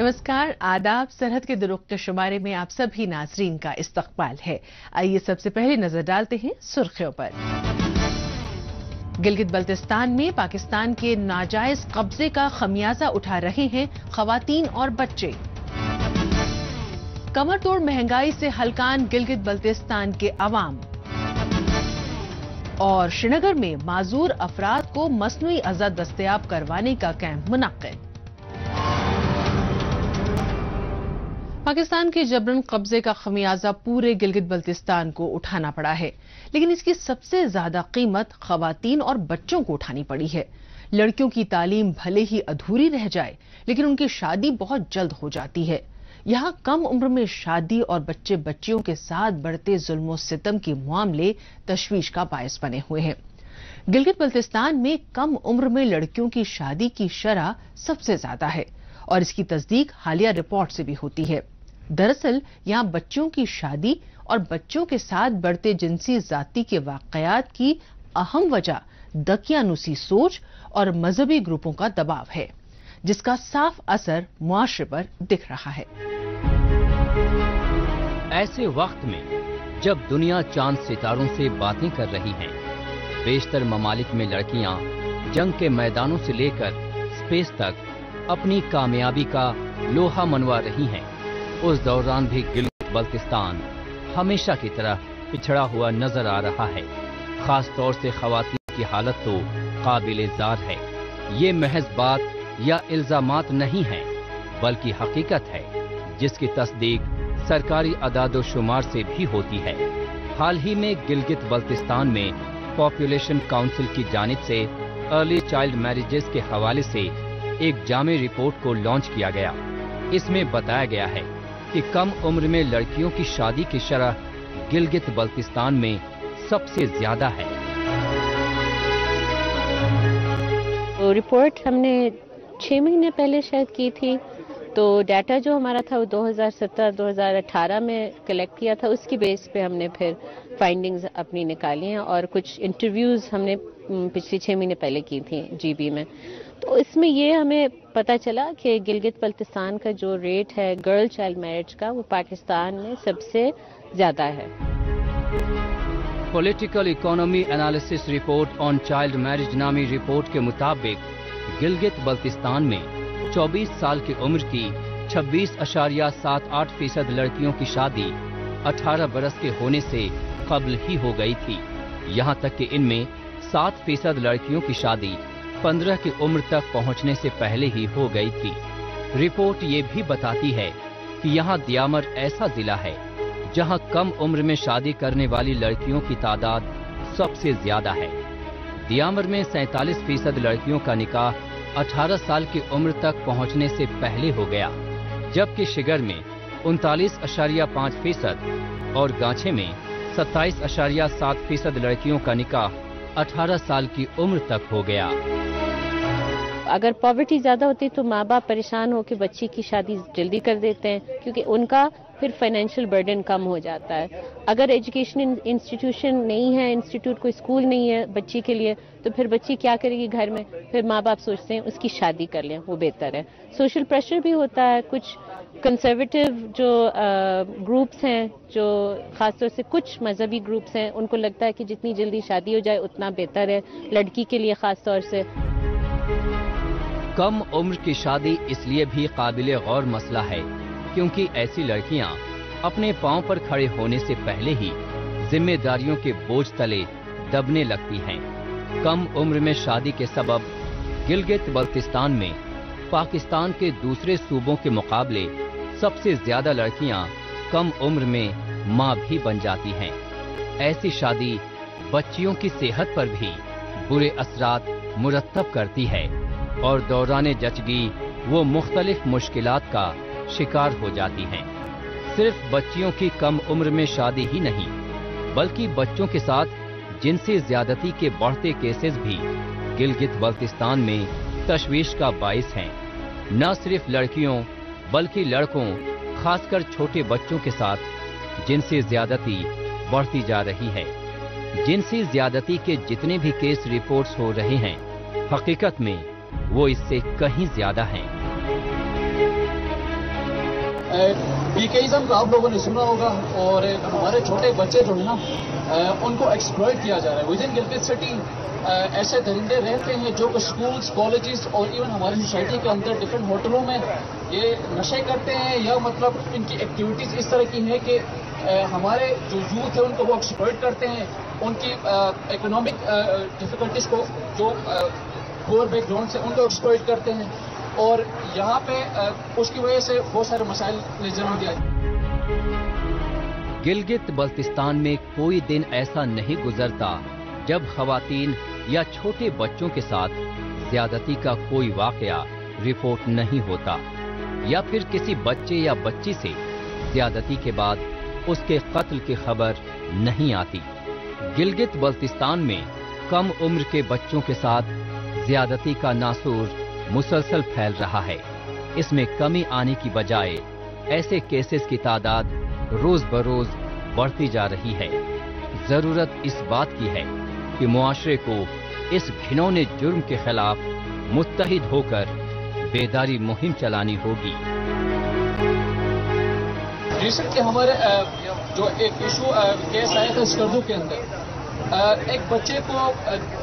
नमस्कार, आदाब। सरहद के दुरुख्त शुमारे में आप सभी नाजरीन का इस्तकबाल है। आइए सबसे पहले नजर डालते हैं सुर्खियों पर। गिलगित बल्तिस्तान में पाकिस्तान के नाजायज कब्जे का खमियाजा उठा रहे हैं खवातीन और बच्चे। कमर तोड़ महंगाई से हलकान गिलगित बल्तिस्तान के अवाम। और श्रीनगर में माजूर अफराद को मसनूई अज़ा दस्तयाब करवाने का कैंप मुनक्किद। पाकिस्तान के जबरन कब्जे का खमियाजा पूरे गिलगित बल्तिस्तान को उठाना पड़ा है, लेकिन इसकी सबसे ज्यादा कीमत खवातीन और बच्चों को उठानी पड़ी है। लड़कियों की तालीम भले ही अधूरी रह जाए, लेकिन उनकी शादी बहुत जल्द हो जाती है। यहाँ कम उम्र में शादी और बच्चे बच्चियों के साथ बढ़ते जुल्म सितम के मामले तशवीश का बायस बने हुए हैं। गिलगित बल्तिस्तान में कम उम्र में लड़कियों की शादी की शरह सबसे ज्यादा है और इसकी तस्दीक हालिया रिपोर्ट से भी होती है। दरअसल यहाँ बच्चों की शादी और बच्चों के साथ बढ़ते जिनसी जाति के वाकयात की अहम वजह दकियानूसी सोच और मजहबी ग्रुपों का दबाव है, जिसका साफ असर मुआशरे पर दिख रहा है। ऐसे वक्त में जब दुनिया चांद सितारों से बातें कर रही है, बेशतर ममालिक में लड़कियां जंग के मैदानों से लेकर स्पेस तक अपनी कामयाबी का लोहा मनवा रही हैं, उस दौरान भी गिलगित बल्तिस्तान हमेशा की तरह पिछड़ा हुआ नजर आ रहा है। खास तौर से खवातीन की हालत तो काबिल-ए-ज़ार है। ये महज बात या इल्जामात नहीं है, बल्कि हकीकत है, जिसकी तस्दीक सरकारी अदाद-ओ-शुमार से भी होती है। हाल ही में गिलगित बल्तिस्तान में पॉपुलेशन काउंसिल की जानिब से अर्ली चाइल्ड मैरिजेस के हवाले से एक जामे रिपोर्ट को लॉन्च किया गया। इसमें बताया गया है कि कम उम्र में लड़कियों की शादी की शरह गिलगित बल्तिस्तान में सबसे ज्यादा है। तो रिपोर्ट हमने 6 महीने पहले शायद की थी, तो डाटा जो हमारा था वो 2017-2018 में कलेक्ट किया था। उसकी बेस पे हमने फिर फाइंडिंग्स अपनी निकाली हैं और कुछ इंटरव्यूज हमने पिछले 6 महीने पहले की थी जीबी में। तो इसमें ये हमें पता चला कि गिलगित बल्तिस्तान का जो रेट है गर्ल चाइल्ड मैरिज का, वो पाकिस्तान में सबसे ज्यादा है। Political economy analysis report on child marriage नामी रिपोर्ट के मुताबिक गिलगित बल्तिस्तान में 24 साल की उम्र की 26.78% लड़कियों की शादी 18 बरस के होने से कबल ही हो गई थी। यहाँ तक कि इनमें 7% लड़कियों की शादी 15 की उम्र तक पहुंचने से पहले ही हो गई थी। रिपोर्ट ये भी बताती है कि यहाँ दियामर ऐसा जिला है जहाँ कम उम्र में शादी करने वाली लड़कियों की तादाद सबसे ज्यादा है। दियामर में 47% लड़कियों का निकाह 18 साल की उम्र तक पहुंचने से पहले हो गया, जबकि शिगर में 39.5% और गांछे में 27.7% लड़कियों का निकाह 18 साल की उम्र तक हो गया। अगर पॉवर्टी ज्यादा होती तो माँ बाप परेशान होकर बच्ची की शादी जल्दी कर देते हैं, क्योंकि उनका फिर फाइनेंशियल बर्डन कम हो जाता है। अगर एजुकेशन इंस्टीट्यूशन नहीं है, इंस्टीट्यूट कोई स्कूल नहीं है बच्ची के लिए, तो फिर बच्ची क्या करेगी घर में? फिर माँ बाप सोचते हैं उसकी शादी कर लें, वो बेहतर है। सोशल प्रेशर भी होता है। कुछ कंजर्वेटिव जो ग्रुप्स हैं, जो खासतौर से कुछ मजहबी ग्रुप्स हैं, उनको लगता है कि जितनी जल्दी शादी हो जाए उतना बेहतर है लड़की के लिए खासतौर से। कम उम्र की शादी इसलिए भी काबिले गौर मसला है क्योंकि ऐसी लड़कियां अपने पांव पर खड़े होने से पहले ही जिम्मेदारियों के बोझ तले दबने लगती हैं। कम उम्र में शादी के सबब गिलगित बल्तिस्तान में पाकिस्तान के दूसरे सूबों के मुकाबले सबसे ज्यादा लड़कियां कम उम्र में मां भी बन जाती हैं। ऐसी शादी बच्चियों की सेहत पर भी बुरे असरात मुरतब करती है और दौराने जचगी वो मुख्तलिफ मुश्किलात का शिकार हो जाती हैं। सिर्फ बच्चियों की कम उम्र में शादी ही नहीं, बल्कि बच्चों के साथ जिनसी ज्यादती के बढ़ते केसेस भी गिलगित बल्तिस्तान में तशवीश का बाइस हैं। न सिर्फ लड़कियों बल्कि लड़कों, खासकर छोटे बच्चों के साथ जिनसी ज्यादती बढ़ती जा रही है। जिनसी ज्यादती के जितने भी केस रिपोर्ट्स हो रहे हैं, हकीकत में वो इससे कहीं ज्यादा हैं। بیکیزم کا آپ لوگوں نے سنا ہوگا، اور ہمارے چھوٹے بچے جو ہیں نا ان کو ایکسپلائٹ کیا جا رہا ہے. ود ان گلگت سٹی ایسے درندے رہتے ہیں جو کہ اسکولس، کالجز اور ایون ہماری سوسائٹی کے اندر ڈفرینٹ ہوٹلوں میں یہ نشے کرتے ہیں، یا مطلب ان کی ایکٹیویٹیز اس طرح کی ہیں کہ ہمارے جو یوتھ ہے ان کو وہ ایکسپلائٹ کرتے ہیں، ان کی اکنامک ڈفیکلٹیز کو، جو پور بیک گراؤنڈ سے ان کو ایکسپلائٹ کرتے ہیں، اور یہاں پہ اس کی وجہ سے بہت سارے مسائل نے جنم دیا. گلگت بلتستان میں کوئی دن ایسا نہیں گزرتا جب خواتین یا چھوٹے بچوں کے ساتھ زیادتی کا کوئی واقعہ رپورٹ نہیں ہوتا، یا پھر کسی بچے یا بچی سے زیادتی کے بعد اس کے قتل کی خبر نہیں آتی. گلگت بلتستان میں کم عمر کے بچوں کے ساتھ زیادتی کا ناسور مسلسل پھیل رہا ہے. اس میں کمی آنے کی بجائے ایسے کیسز کی تعداد روز بروز بڑھتی جا رہی ہے. ضرورت اس بات کی ہے کہ معاشرے کو اس گھنونے جرم کے خلاف متحد ہو کر بیداری مہم چلانی ہوگی. ریسنٹلی ہمارے جو ایک ایشو کیس آیا تھا اسکردو کے اندر، ایک بچے کو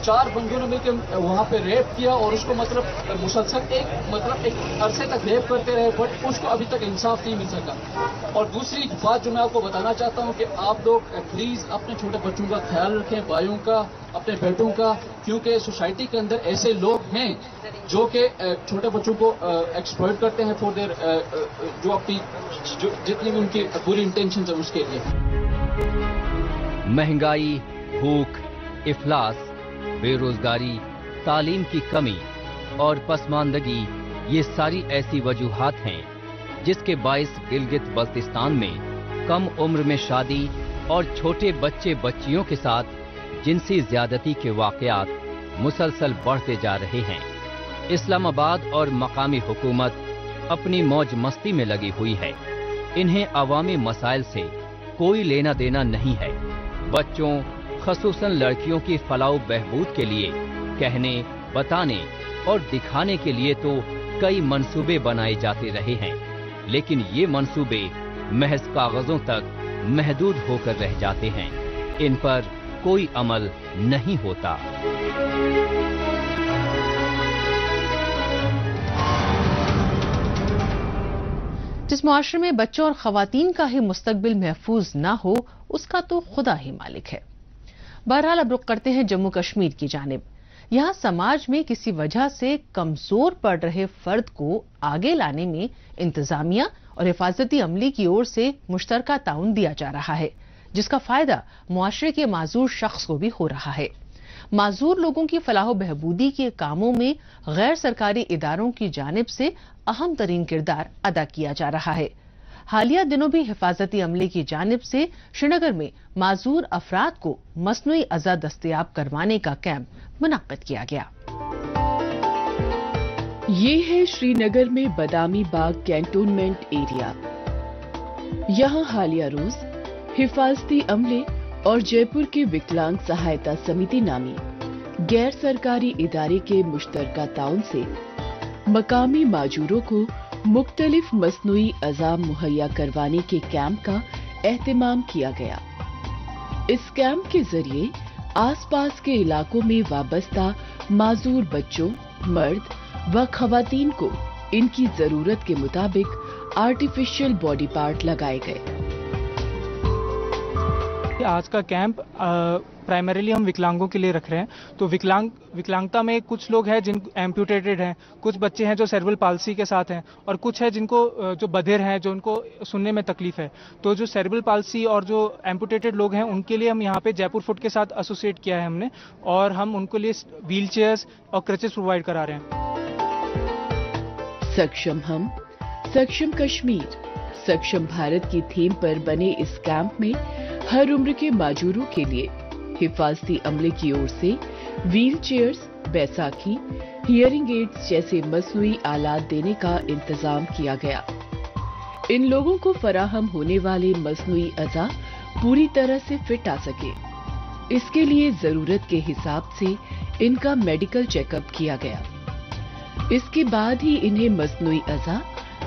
4 بندوں نے مل کے وہاں پہ ریپ کیا، اور اس کو مطلب مسلسل ایک عرصے تک ریپ کرتے رہے، بٹ اس کو ابھی تک انصاف نہیں مل سکا. اور دوسری بات جو میں آپ کو بتانا چاہتا ہوں کہ آپ لوگ پلیز اپنے چھوٹے بچوں کا خیال رکھیں، بھائیوں کا، اپنے بیٹوں کا، کیونکہ سوسائٹی کے اندر ایسے لوگ ہیں جو کہ چھوٹے بچوں کو ایکسپلائٹ کرتے ہیں فور دیر جو اپنی جتنی بھی ان کی بری انٹینشنز ہیں اس کے لیے. مہنگائی، بھوک، افلاس، بے روزگاری، تعلیم کی کمی اور پسماندگی یہ ساری ایسی وجوہات ہیں جس کے باعث گلگت بلتستان میں کم عمر میں شادی اور چھوٹے بچے بچیوں کے ساتھ جنسی زیادتی کے واقعات مسلسل بڑھتے جا رہے ہیں. اسلام آباد اور مقامی حکومت اپنی موج مستی میں لگی ہوئی ہے. انہیں عوامی مسائل سے کوئی لینا دینا نہیں ہے. بچوں خصوصاً لڑکیوں کی فلاح و بہبود کے لیے کہنے، بتانے اور دکھانے کے لیے تو کئی منصوبے بنائے جاتے رہے ہیں، لیکن یہ منصوبے محض کاغذوں تک محدود ہو کر رہ جاتے ہیں. ان پر کوئی عمل نہیں ہوتا. جس معاشرے میں بچوں اور خواتین کا ہی مستقبل محفوظ نہ ہو اس کا تو خدا ہی مالک ہے. بہرحال اب رخ کرتے ہیں جموں کشمیر کی جانب. یہاں سماج میں کسی وجہ سے کمزور پڑ رہے فرد کو آگے لانے میں انتظامیہ اور حفاظتی عملے کی اور سے مشترکہ تعاون دیا جا رہا ہے، جس کا فائدہ معاشرے کے معذور شخص کو بھی ہو رہا ہے. معذور لوگوں کی فلاح و بہبودی کے کاموں میں غیر سرکاری اداروں کی جانب سے اہم ترین کردار ادا کیا جا رہا ہے. حالیہ دنوں بھی حفاظتی عملے کی جانب سے شری نگر میں معذور افراد کو مصنوعی اعضاء دستیاب کروانے کا کیمپ منعقد کیا گیا. یہ ہے شری نگر میں بادامی باغ کینٹونمنٹ ایریا. یہاں حالیہ روز حفاظتی عملے اور جے پور کے وکلانگ سہایتا سمیتی نامی غیر سرکاری ادارے کے مشترکہ تعاون سے مقامی معذوروں کو مختلف مصنوعی اعضاء مہیا کروانے کے کیمپ کا اہتمام کیا گیا. اس کیمپ کے ذریعے آس پاس کے علاقوں میں وابستہ معذور بچوں، مرد و خواتین کو ان کی ضرورت کے مطابق آرٹیفیشل باڈی پارٹ لگائے گئے. آج کا کیمپ پرائمریلی ہم وکلانگوں کے لیے رکھ رہے ہیں. تو وکلانگتا میں کچھ لوگ ہیں جن ایمپوٹیٹڈ ہیں، کچھ بچے ہیں جو سیربرل پالسی کے ساتھ ہیں، اور کچھ ہے جن کو جو بدھر ہیں، جو ان کو سننے میں تکلیف ہے. تو جو سیربرل پالسی اور جو ایمپوٹیٹڈ لوگ ہیں ان کے لیے ہم یہاں پہ جے پور فٹ کے ساتھ ایسوسیٹ کیا ہے ہم نے، اور ہم ان کے لیے ویل چیئرز اور کرچز پرووائڈ کرا رہے ہیں. سکشم ہم، سکشم کشمیر، سکشم بھارت کی تھیم پر بنے اس کیمپ میں ہر عمر کے معذوروں کے لیے حفاظتی عملے کی اور سے ویل چیئرز، بیساکھی، ہیئرنگ ایڈز جیسے مصنوعی آلات دینے کا انتظام کیا گیا. ان لوگوں کو فراہم ہونے والے مصنوعی اعضاء پوری طرح سے فٹ آ سکے، اس کے لیے ضرورت کے حساب سے ان کا میڈیکل چیک اپ کیا گیا. اس کے بعد ہی انہیں مصنوعی اعضاء،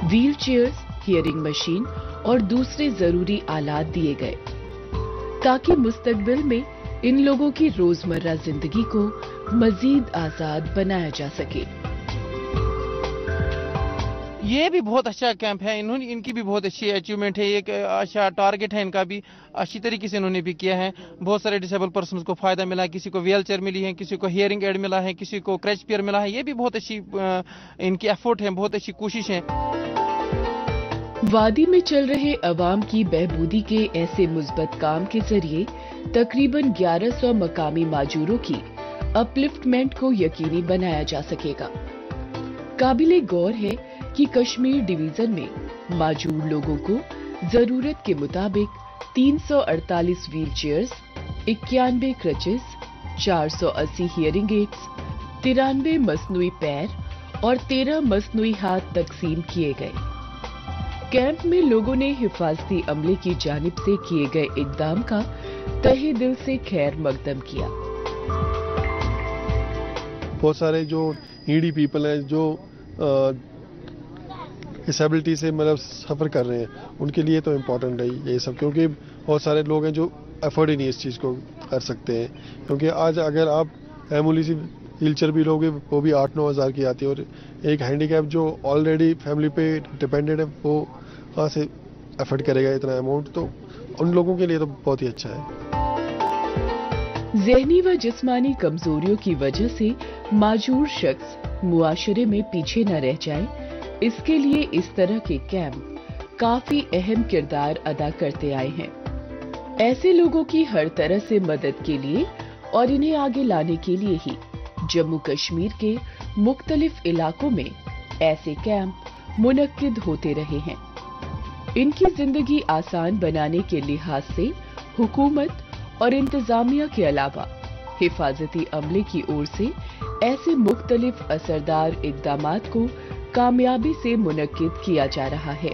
ویل چیئرز हियरिंग मशीन और दूसरे जरूरी आलात दिए गए ताकि मुस्तकबिल में इन लोगों की रोजमर्रा जिंदगी को मजीद आजाद बनाया जा सके। ये भी बहुत अच्छा कैंप है, इनकी भी बहुत अच्छी अचीवमेंट है, एक अच्छा टारगेट है इनका भी, अच्छी तरीके से इन्होंने भी किया है। बहुत सारे डिसेबल पर्सन्स को फायदा मिला है, किसी को व्हील चेयर मिली है, किसी को हियरिंग एड मिला है, किसी को क्रच पेयर मिला है। ये भी बहुत अच्छी इनकी एफर्ट है, बहुत अच्छी कोशिश है। वादी में चल रहे अवाम की बहबूदी के ऐसे मुस्बत काम के जरिए तकरीबन 1100 मकामी माजूरों की अपलिफ्टमेंट को यकीनी बनाया जा सकेगा। काबिले गौर है कि कश्मीर डिवीजन में माजूर लोगों को जरूरत के मुताबिक 348 wheel chairs, 91 crutches, 480 hearing aids, 93 मसनूई पैर और 13 मसनूई हाथ तकसीम किए गए। कैंप में लोगों ने हिफाजती अमले की जानिब से किए गए इकदाम का तहे दिल से खैर मकदम किया। बहुत सारे जो नीडी पीपल हैं, जो डिसेबिलिटी से मतलब सफ़र कर रहे हैं, उनके लिए तो इम्पोर्टेंट है ये सब, क्योंकि बहुत सारे लोग हैं जो अफोर्ड ही नहीं इस चीज़ को कर सकते हैं। क्योंकि आज अगर आप मामूली सी व्हील चेयर भी लोगे वो भी 8-9 हज़ार की आती है, और एक हैंडीकैप जो ऑलरेडी फैमिली पे डिपेंडेंट है वो कहाँ से अफोर्ड करेगा इतना अमाउंट, तो उन लोगों के लिए तो बहुत ही अच्छा है। ज़हनी व जिस्मानी कमजोरियों की वजह से माजूर शख्स मुआशरे में पीछे न रह जाए, इसके लिए इस तरह के कैंप काफी अहम किरदार अदा करते आए हैं। ऐसे लोगों की हर तरह से मदद के लिए और इन्हें आगे लाने के लिए ही जम्मू कश्मीर के मुख्तलिफ इलाकों में ऐसे कैंप मुनक्किद होते रहे हैं। इनकी जिंदगी आसान बनाने के लिहाज से हुकूमत और इंतजामिया के अलावा हिफाजती अमले की ओर से ऐसे मुख्तलिफ असरदार इक़दामात को कामयाबी से मुनक्किद किया जा रहा है।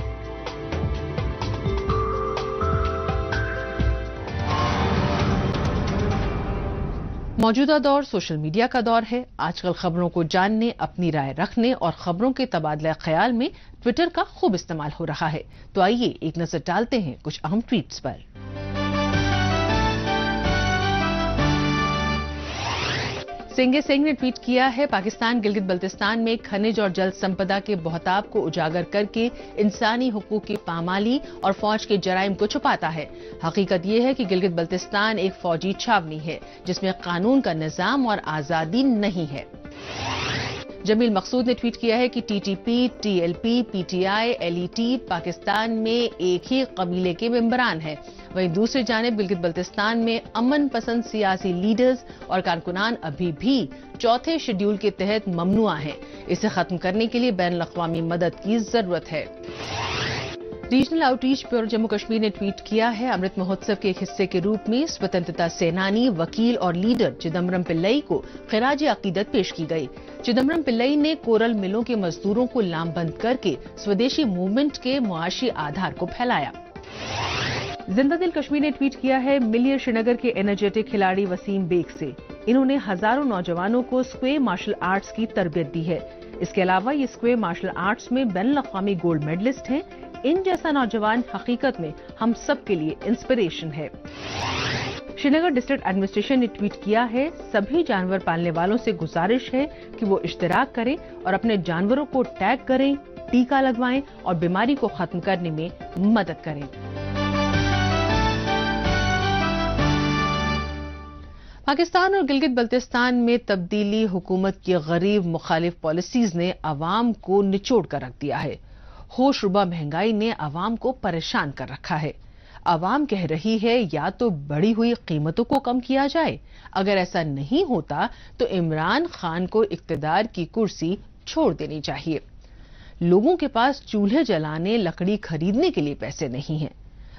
मौजूदा दौर सोशल मीडिया का दौर है। आजकल खबरों को जानने, अपनी राय रखने और खबरों के तबादला ख्याल में ट्विटर का खूब इस्तेमाल हो रहा है। तो आइए एक नजर डालते हैं कुछ अहम ट्वीट्स पर। सिंगे सिंह ने ट्वीट किया है, पाकिस्तान गिलगित बल्तिस्तान में खनिज और जल संपदा के बहुताब को उजागर करके इंसानी हुकूक की पामाली और फौज के जराइम को छुपाता है। हकीकत यह है कि गिलगित बल्तिस्तान एक फौजी छावनी है जिसमें कानून का निजाम और आजादी नहीं है। जमील मकसूद ने ट्वीट किया है कि TTP, TLP, PTI, LET Pakistan में एक ही कबीले के मेंबरान हैं। वहीं दूसरी जानिब गिलगित बल्तिस्तान में अमन पसंद सियासी लीडर्स और कारकुनान अभी भी चौथे शेड्यूल के तहत ममनुआ हैं। इसे खत्म करने के लिए बैनुल अक़वामी मदद की जरूरत है। Regional outreach bureau Jammu Kashmir ने ट्वीट किया है, अमृत महोत्सव के एक हिस्से के रूप में स्वतंत्रता सेनानी, वकील और लीडर चिदम्बरम पिल्लई को खिराज अकीदत पेश की गई। चिदम्बरम पिल्लई ने कोरल मिलों के मजदूरों को लामबंद करके स्वदेशी मूवमेंट के मुआशी आधार को फैलाया। जिंदा दिल कश्मीर ने ट्वीट किया है, मिलिए श्रीनगर के एनर्जेटिक खिलाड़ी वसीम बेग से। इन्होंने हजारों नौजवानों को स्क्वे मार्शल आर्ट्स की तरबियत दी है। इसके अलावा ये स्क्वे मार्शल आर्ट्स में बैनुल अक़वामी गोल्ड मेडलिस्ट हैं। इन जैसा नौजवान हकीकत में हम सब के लिए इंस्पिरेशन है। श्रीनगर डिस्ट्रिक्ट एडमिनिस्ट्रेशन ने ट्वीट किया है, सभी जानवर पालने वालों से गुजारिश है कि वो इश्तिराक करें और अपने जानवरों को टैग करें, टीका लगवाएं और बीमारी को खत्म करने में मदद करें। पाकिस्तान और गिलगित बल्तिस्तान में तब्दीली हुकूमत की गरीब मुखालिफ पॉलिसीज ने अवाम को निचोड़ कर रख दिया है। होशरुबा महंगाई ने अवाम को परेशान कर रखा है। अवाम कह रही है, या तो बढ़ी हुई कीमतों को कम किया जाए, अगर ऐसा नहीं होता तो इमरान खान को इक्तदार की कुर्सी छोड़ देनी चाहिए। लोगों के पास चूल्हे जलाने, लकड़ी खरीदने के लिए पैसे नहीं हैं।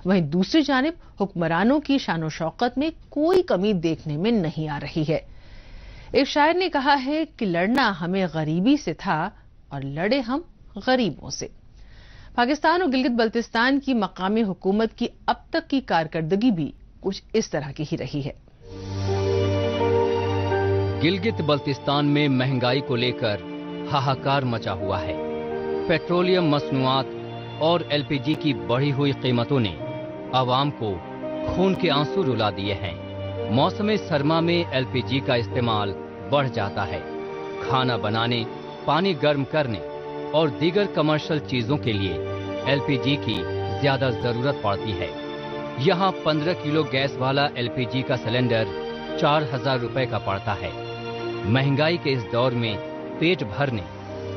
वहीं दूसरी जानिब हुक्मरानों की शानो शौकत में कोई कमी देखने में नहीं आ रही है। एक शायर ने कहा है कि लड़ना हमें गरीबी से था और लड़े हम गरीबों से। पाकिस्तान और गिलगित बल्तिस्तान की मकामी हुकूमत की अब तक की कारकर्दगी भी कुछ इस तरह की ही रही है। गिलगित बल्तिस्तान में महंगाई को लेकर हाहाकार मचा हुआ है। पेट्रोलियम मसनूआत और एलपीजी की बढ़ी हुई कीमतों ने आवाम को खून के आंसू रुला दिए हैं। मौसम सरमा में एलपीजी का इस्तेमाल बढ़ जाता है। खाना बनाने, पानी गर्म करने और दीगर कमर्शियल चीजों के लिए एलपीजी की ज्यादा जरूरत पड़ती है। यहाँ 15 किलो गैस वाला एलपीजी का सिलेंडर 4000 रुपए का पड़ता है। महंगाई के इस दौर में पेट भरने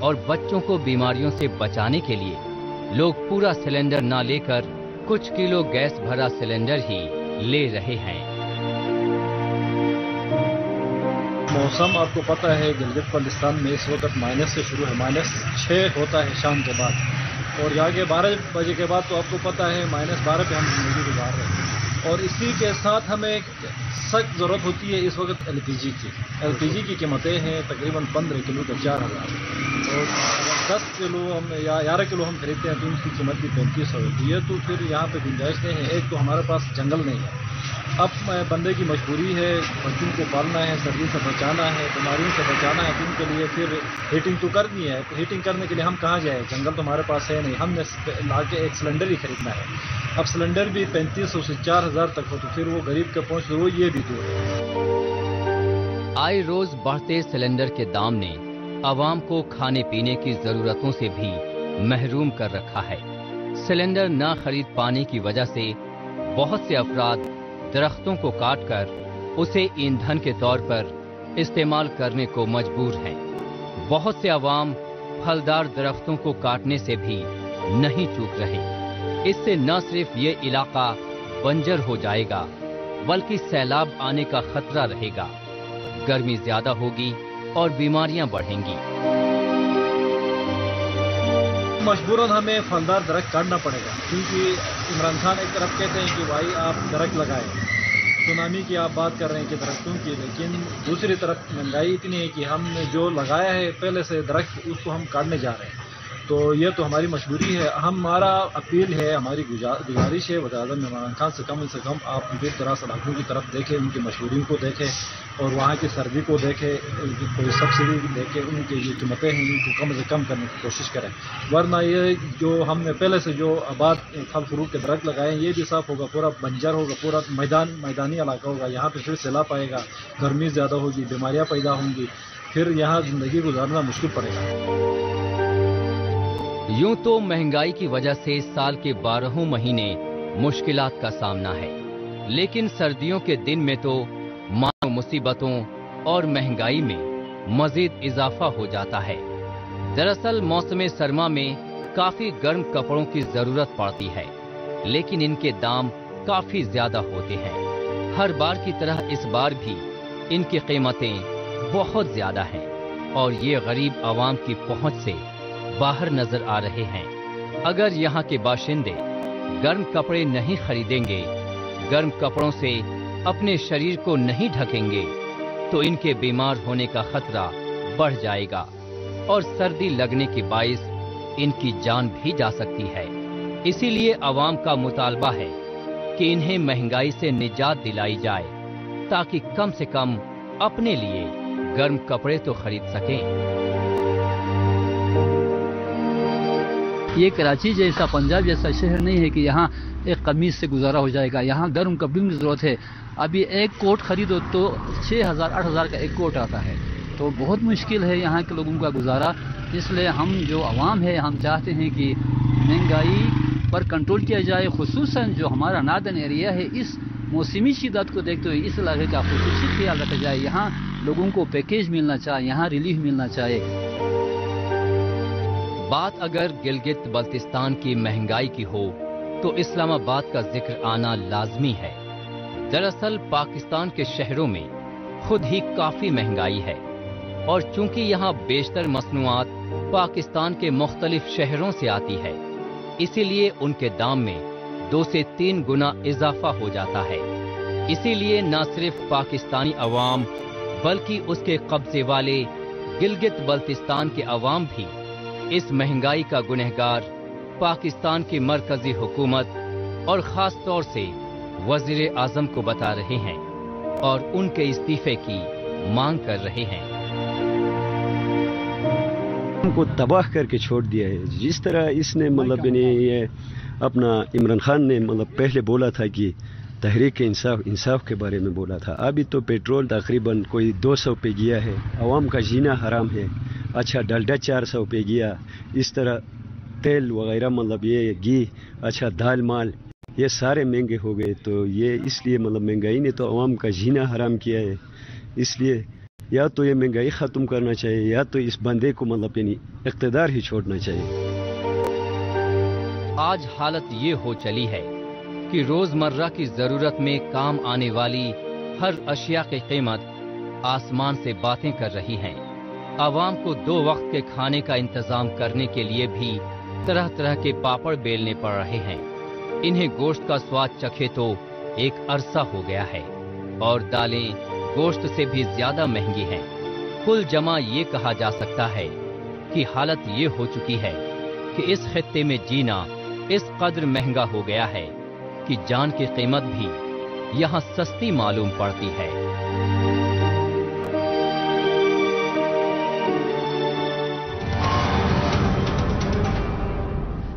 और बच्चों को बीमारियों से बचाने के लिए लोग पूरा सिलेंडर ना लेकर कुछ किलो गैस भरा सिलेंडर ही ले रहे हैं। मौसम आपको पता है गिलगित बल्तिस्तान में इस वक्त माइनस से शुरू है, -6 होता है शाम के बाद, और यहाँ के 12 बजे के बाद तो आपको पता है -12 पे हम जिंदगी गुजार रहे हैं। और इसी के साथ हमें सख्त ज़रूरत होती है इस वक्त एलपीजी की। एलपीजी की कीमतें हैं तकरीबन 15 किलो का 4000, और 10 किलो हम या 11 किलो हम खरीदते हैं तो उसकी कीमत भी 3500 होती है। तो फिर यहाँ पे गुंजाइश नहीं है। एक तो हमारे पास जंगल नहीं है, अब बंदे की मजबूरी है, बच्चों को पालना है, सर्दी से बचाना है, बीमारियों से बचाना है, तो उनके लिए फिर हीटिंग तो करनी है। तो हीटिंग करने के लिए हम कहाँ जाए, जंगल तो हमारे पास है नहीं, हमने ला के एक सिलेंडर ही खरीदना है। अब सिलेंडर भी 3500 से 4000 तक हो, तो फिर वो गरीब के पहुँच वो ये भी दूर है। आए रोज बढ़ते सिलेंडर के दाम ने आवाम को खाने पीने की जरूरतों से भी महरूम कर रखा है। सिलेंडर न खरीद पाने की वजह से बहुत से अफराद दरख्तों को काटकर उसे ईंधन के तौर पर इस्तेमाल करने को मजबूर हैं। बहुत से अवाम फलदार दरख्तों को काटने से भी नहीं चूक रहे। इससे न सिर्फ ये इलाका बंजर हो जाएगा, बल्कि सैलाब आने का खतरा रहेगा। गर्मी ज्यादा होगी और बीमारियां बढ़ेंगी। मजबूरन हमें फलदार दरख्त काटना पड़ेगा, क्योंकि इमरान खान एक तरफ कहते हैं कि भाई आप दरख्त लगाएं, सुनामी की आप बात कर रहे हैं कि दरख्तों की, लेकिन दूसरी तरफ महंगाई इतनी है कि हमने जो लगाया है पहले से दरख्त उसको हम काटने जा रहे हैं। तो ये तो हमारी मजबूरी है। हमारा अपील है, हमारी गुजारिश है वज़ीर-ए-आज़म इमरान खान से कम आप उनके तरह इलाकों की तरफ देखें, उनकी मजबूरियों को देखें और वहाँ की सर्दी को देखें, कोई सब्सिडी देखें, उनकी जो कीमतें हैं उनको कम से कम करने की कोशिश करें। वरना ये जो हमने पहले से जो आबाद फल फ्रूट के दरख्त लगाए ये भी साफ होगा, पूरा बंजर होगा, पूरा मैदानी इलाका होगा। यहाँ पे फिर सैलाब आएगा, गर्मी ज़्यादा होगी, बीमारियाँ पैदा होंगी, फिर यहाँ ज़िंदगी गुजारना मुश्किल पड़ेगा। यूं तो महंगाई की वजह से साल के 12 महीने मुश्किलात का सामना है, लेकिन सर्दियों के दिन में तो मानो मुसीबतों और महंगाई में मजीद इजाफा हो जाता है। दरअसल मौसम सरमा में काफी गर्म कपड़ों की जरूरत पड़ती है, लेकिन इनके दाम काफी ज्यादा होते हैं। हर बार की तरह इस बार भी इनकी कीमतें बहुत ज्यादा हैं और ये गरीब आवाम की पहुंच से बाहर नजर आ रहे हैं। अगर यहाँ के बाशिंदे गर्म कपड़े नहीं खरीदेंगे, गर्म कपड़ों से अपने शरीर को नहीं ढकेंगे, तो इनके बीमार होने का खतरा बढ़ जाएगा और सर्दी लगने के बाइस इनकी जान भी जा सकती है। इसीलिए आवाम का मुतालबा है कि इन्हें महंगाई से निजात दिलाई जाए, ताकि कम से कम अपने लिए गर्म कपड़े तो खरीद सकें। ये कराची जैसा, पंजाब जैसा शहर नहीं है कि यहाँ एक कमीज से गुजारा हो जाएगा। यहाँ गर्म कपड़ों की ज़रूरत है। अभी एक कोट खरीदो तो 6000-8000 का एक कोट आता है, तो बहुत मुश्किल है यहाँ के लोगों का गुजारा। इसलिए हम जो आवाम है, हम चाहते हैं कि महंगाई पर कंट्रोल किया जाए। खुसूसन जो हमारा नार्दर्न एरिया है, इस मौसमी शिद्दत को देखते हुए इस इलाके का खुसूसी ख्याल रखा जाए। यहाँ लोगों को पैकेज मिलना चाहिए, यहाँ रिलीफ मिलना चाहिए। बात अगर गिलगित बल्तिस्तान की महंगाई की हो तो इस्लामाबाद का जिक्र आना लाजमी है। दरअसल पाकिस्तान के शहरों में खुद ही काफी महंगाई है और चूंकि यहाँ बेशतर मसनूआत पाकिस्तान के मुख्तलिफ शहरों से आती है, इसीलिए उनके दाम में 2 से 3 गुना इजाफा हो जाता है। इसीलिए न सिर्फ पाकिस्तानी अवाम बल्कि उसके कब्जे वाले गिलगित बल्तिस्तान के अवाम भी इस महंगाई का गुनहगार पाकिस्तान की मरकजी हुकूमत और खास तौर से वजीर आजम को बता रहे हैं और उनके इस्तीफे की मांग कर रहे हैं। کو تباہ کر کے چھوڑ دیا ہے. جس طرح اس نے مطلب یہ اپنا عمران خان نے مطلب پہلے بولا تھا کہ تحریک انصاف کے بارے میں بولا تھا. ابھی تو پیٹرول تقریباً کوئی 200 پہ گیا ہے. عوام کا جینا حرام ہے. اچھا ڈلڈا 400 پہ گیا. اس طرح تیل وغیرہ مطلب یہ گھی, اچھا دال مال, یہ سارے مہنگے ہو گئے. تو یہ اس لیے مطلب مہنگائی نے تو عوام کا جینا حرام کیا ہے. اس لیے یا تو یہ مہنگائی ختم کرنا چاہیے یا تو اس بندے کو مطلب یعنی اقتدار ہی چھوڑنا چاہیے. آج حالت یہ ہو چلی ہے کہ روزمرہ کی ضرورت میں کام آنے والی ہر اشیاء کی قیمت آسمان سے باتیں کر رہی ہیں. عوام کو 2 وقت کے کھانے کا انتظام کرنے کے لیے بھی طرح طرح کے پاپڑ بیلنے پڑ رہے ہیں. انہیں گوشت کا سواد چکھے تو ایک عرصہ ہو گیا ہے اور دالیں گوشت سے بھی زیادہ مہنگی ہیں. کل جمع یہ کہا جا سکتا ہے کہ حالت یہ ہو چکی ہے کہ اس خطے میں جینا اس قدر مہنگا ہو گیا ہے کہ جان کی قیمت بھی یہاں سستی معلوم پڑتی ہے.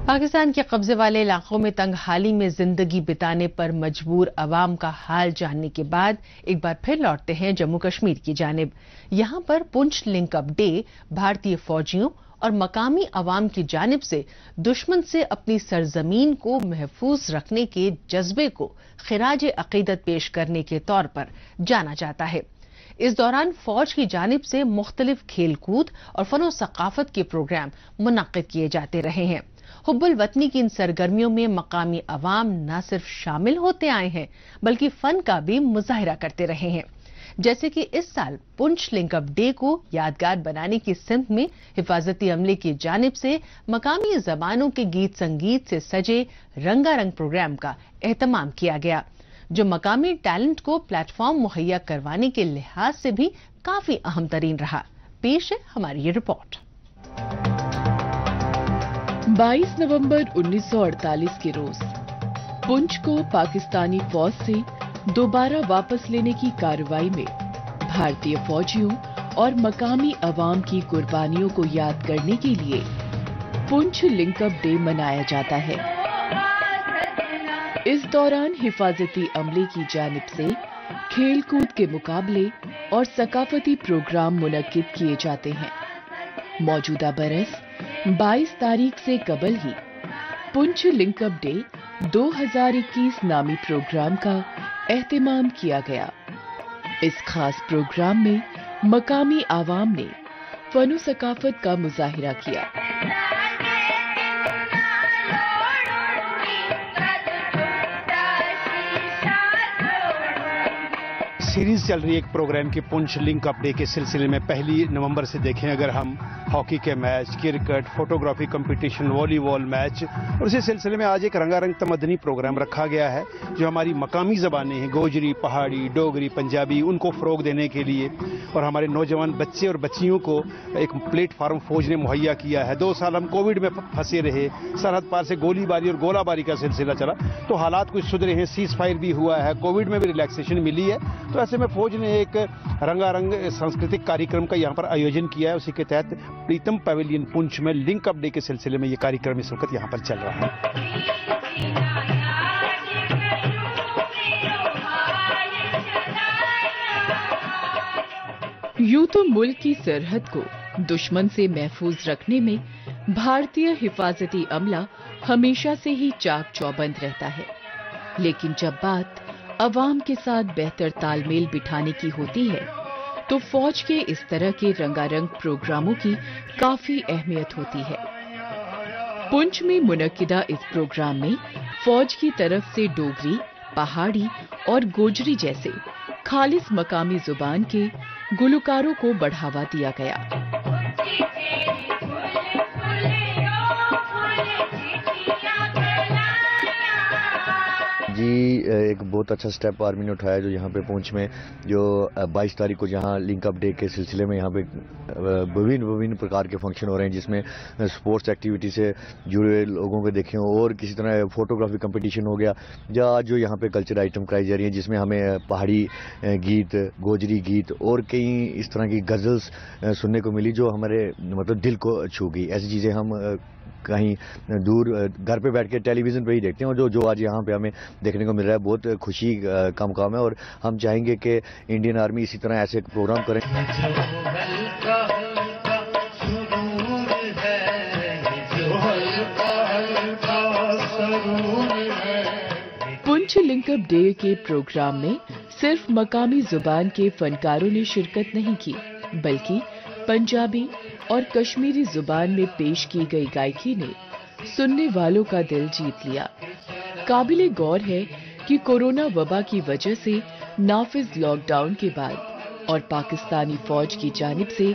پاکستان کے قبضے والے علاقوں میں تنگ حالی میں زندگی بتانے پر مجبور عوام کا حال جاننے کے بعد ایک بار پھر لوٹتے ہیں جموں کشمیر کی جانب. یہاں پر پنچ لنک اپ ڈے بھارتی فوجیوں اور مقامی عوام کی جانب سے دشمن سے اپنی سرزمین کو محفوظ رکھنے کے جذبے کو خراج عقیدت پیش کرنے کے طور پر جانا جاتا ہے. اس دوران فوج کی جانب سے مختلف کھیل کود اور فن و ثقافت کے پروگرام منعقد کیے جاتے رہے ہیں. حب الوطنی کی ان سرگرمیوں میں مقامی عوام نہ صرف شامل ہوتے آئے ہیں بلکہ فن کا بھی مظاہرہ کرتے رہے ہیں. جیسے کہ اس سال پنچ لنک اپ ڈے کو یادگار بنانے کی سمت میں حفاظتی عملے کی جانب سے مقامی زبانوں کے گیت سنگیت سے سجے رنگا رنگ پروگرام کا اہتمام کیا گیا جو مقامی ٹیلنٹ کو پلیٹ فارم مہیا کروانے کے لحاظ سے بھی کافی اہم ترین رہا. پیش ہے ہماری یہ رپورٹ. 22 نومبر 1948 کے روز پنچ کو پاکستانی فوج سے دوبارہ واپس لینے کی کارروائی میں بھارتی فوجیوں اور مقامی عوام کی قربانیوں کو یاد کرنے کے لیے پنچ لنک اپ ڈے منایا جاتا ہے. اس دوران حفاظتی عملے کی جانب سے کھیل کود کے مقابلے اور ثقافتی پروگرام منعقد کیے جاتے ہیں. موجودہ برس 22 تاریخ سے قبل ہی پنچ لنک اپ ڈے 2021 نامی پروگرام کا اہتمام کیا گیا. اس خاص پروگرام میں مقامی عوام نے فن و ثقافت کا مظاہرہ کیا. سیریز چل رہی ہے ایک پروگرام کی پنچ لنک اپ ڈے کے سلسلے میں. 1 نومبر سے دیکھیں اگر ہم ہاکی کے میچ, کرکٹ, فوٹوگرافی کمپٹیشن, والی بال میچ, اور اسی سلسلے میں آج ایک رنگا رنگ تمدنی پروگرام رکھا گیا ہے جو ہماری مقامی زبانیں ہیں گوجری, پہاڑی, ڈوگری, پنجابی, ان کو فروغ دینے کے لیے اور ہمارے نوجوان بچے اور بچیوں کو ایک پلیٹ فارم فوج نے مہیا کیا ہے. 2 سال ہم کووڈ میں پھنسے رہے, سرحد پار سے گولی باری اور گولہ باری کا سلسلہ چلا تو حالات کچھ سدھرے ہیں, سیز فائر بھی ہوا ہے, کووڈ میں بھی ریلیکسیشن ملی ہے. تو ایسے میں فوج نے ایک رنگا رنگ سنسکرتک کاریکرم کا یہاں پر آیوجن کیا ہے. اسی کے تحت پریتم پیویلین پنچ میں لنک اپ ڈے کے سلسلے میں یہ کاریکرم اس وقت یہاں پر چل رہا ہے. یوں تو ملک کی سرحد کو دشمن سے محفوظ رکھنے میں بھارتی حفاظتی عملہ ہمیشہ سے ہی چاق چوبند رہتا ہے, لیکن جب بات عوام کے ساتھ بہتر تال میل بٹھانے کی ہوتی ہے تو فوج کے اس طرح کے رنگا رنگ پروگراموں کی کافی اہمیت ہوتی ہے. پنچ میں منعقدہ اس پروگرام میں فوج کی طرف سے ڈوگری, پہاڑی اور گوجری جیسے خالص مقامی زبان کے گلوکاروں کو بڑھاوا دیا گیا. جی ایک بہت اچھا سٹیپ آرمی نے اٹھایا جو یہاں پہ پونچھ میں جو 22 تاریخ کو جہاں لنک اپ ڈے کے سلسلے میں یہاں پہ وبھن پرکار کے فنکشن ہو رہے ہیں جس میں سپورٹس ایکٹیویٹی سے جڑے لوگوں کو دیکھیں اور کسی طرح فوٹوگرافی کمپٹیشن ہو گیا آج جو یہاں پہ کلچر آئٹم کرائی جا رہی ہیں جس میں ہمیں پہاڑی گیت گوجری گیت اور کئی اس طرح کی غزلز سننے کو ملی جو ہمارے مطلب دل کو چھو گئی. ایسی چیزیں ہم کہیں دور گھر پہ بیٹھ کے ٹیلی ویژن پہ ہی دیکھتے ہیں اور جو آج یہاں پہ ہمیں دیکھنے کو مل رہا ہے بہت خوشی کا مقام ہے اور ہم چاہیں گے کہ انڈین آرمی اسی طرح ایسے پروگرام کریں. پونچھ لنک اپ ڈے کے پروگرام میں صرف مقامی زبان کے فنکاروں نے شرکت نہیں کی بلکہ پنجابی اور کشمیری زبان میں پیش کی گئی گائکی نے سننے والوں کا دل جیت لیا. قابل غور ہے کہ کورونا وبا کی وجہ سے نافذ لاک ڈاؤن کے بعد اور پاکستانی فوج کی جانب سے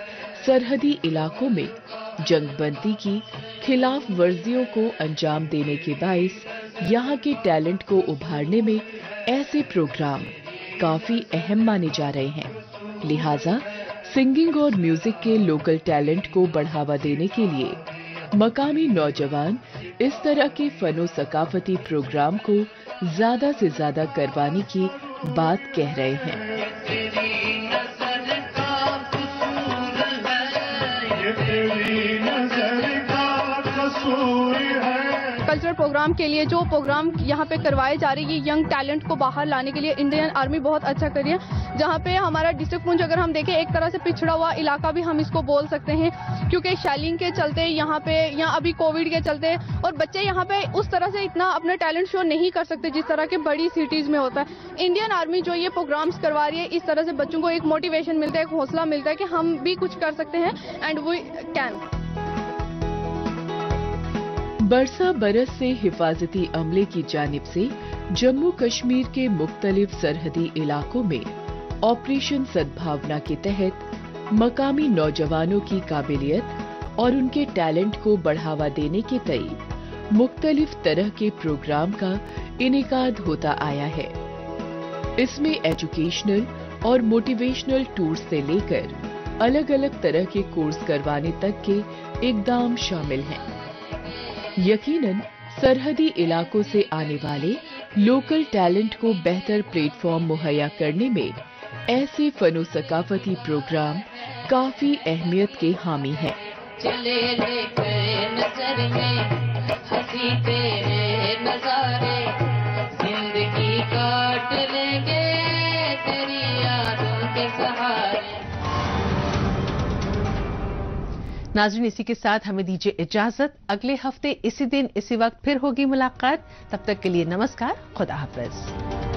سرحدی علاقوں میں جنگ بندی کی خلاف ورزیوں کو انجام دینے کے باعث یہاں کے ٹیلنٹ کو ابھارنے میں ایسے پروگرام کافی اہم مانے جا رہے ہیں. لہذا سنگنگ اور میوزک کے لوکل ٹیلنٹ کو بڑھاوا دینے کے لیے مقامی نوجوان اس طرح کے فن و ثقافتی پروگرام کو زیادہ سے زیادہ کروانے کی بات کہہ رہے ہیں. کلچرل پروگرام کے لیے جو پروگرام یہاں پہ کروائے جا رہے ہیں ینگ ٹیلنٹ کو باہر لانے کے لیے انڈین آرمی بہت اچھا کر رہی ہے. جہاں پہ ہمارا ڈسٹرکٹ پونچھ اگر ہم دیکھیں ایک طرح سے پچھڑا ہوا علاقہ بھی ہم اس کو بول سکتے ہیں کیونکہ شیلنگ کے چلتے یہاں پہ یا ابھی کووڈ کے چلتے اور بچے یہاں پہ اس طرح سے اتنا اپنا ٹیلنٹ شو نہیں کر سکتے جس طرح کے بڑی سٹیز میں ہوتا ہے. انڈین آرمی جو یہ پروگرامز کروا رہی ہے اس طرح سے بچوں کو ایک موٹیویشن ملتا ہے ایک حوصلہ ملتا ہے کہ ہم بھی کچھ کر سکتے ہیں اینڈ وی کین. برسا برس سے حفاظتی عملے کی جانب سے جموں کشمیر کے مختلف سرحدی علاقوں میں آپریشن سدبھاونا کے تحت مقامی نوجوانوں کی قابلیت اور ان کے ٹیلنٹ کو بڑھاوا دینے کے تئیں مختلف طرح کے پروگرام کا انعقاد ہوتا آیا ہے. اس میں ایجوکیشنل اور موٹیویشنل ٹورز سے لے کر الگ الگ طرح کے کورس کروانے تک کے اقدام شامل ہیں. یقیناً سرحدی علاقوں سے آنے والے لوکل ٹیلنٹ کو بہتر پلیٹ فارم مہیا کرنے میں ایسے فن و ثقافتی پروگرام کافی اہمیت کے حامی ہیں. چلے لے کے نظر میں ہنسی تیرے نظارے زندگی کاٹ لیں گے تیری یادوں کے سہارے. ناظرین اسی کے ساتھ ہمیں دیجیے اجازت. اگلے ہفتے اسی دن اسی وقت پھر ہوگی ملاقات. تب تک کے لیے نمسکار. خدا حافظ.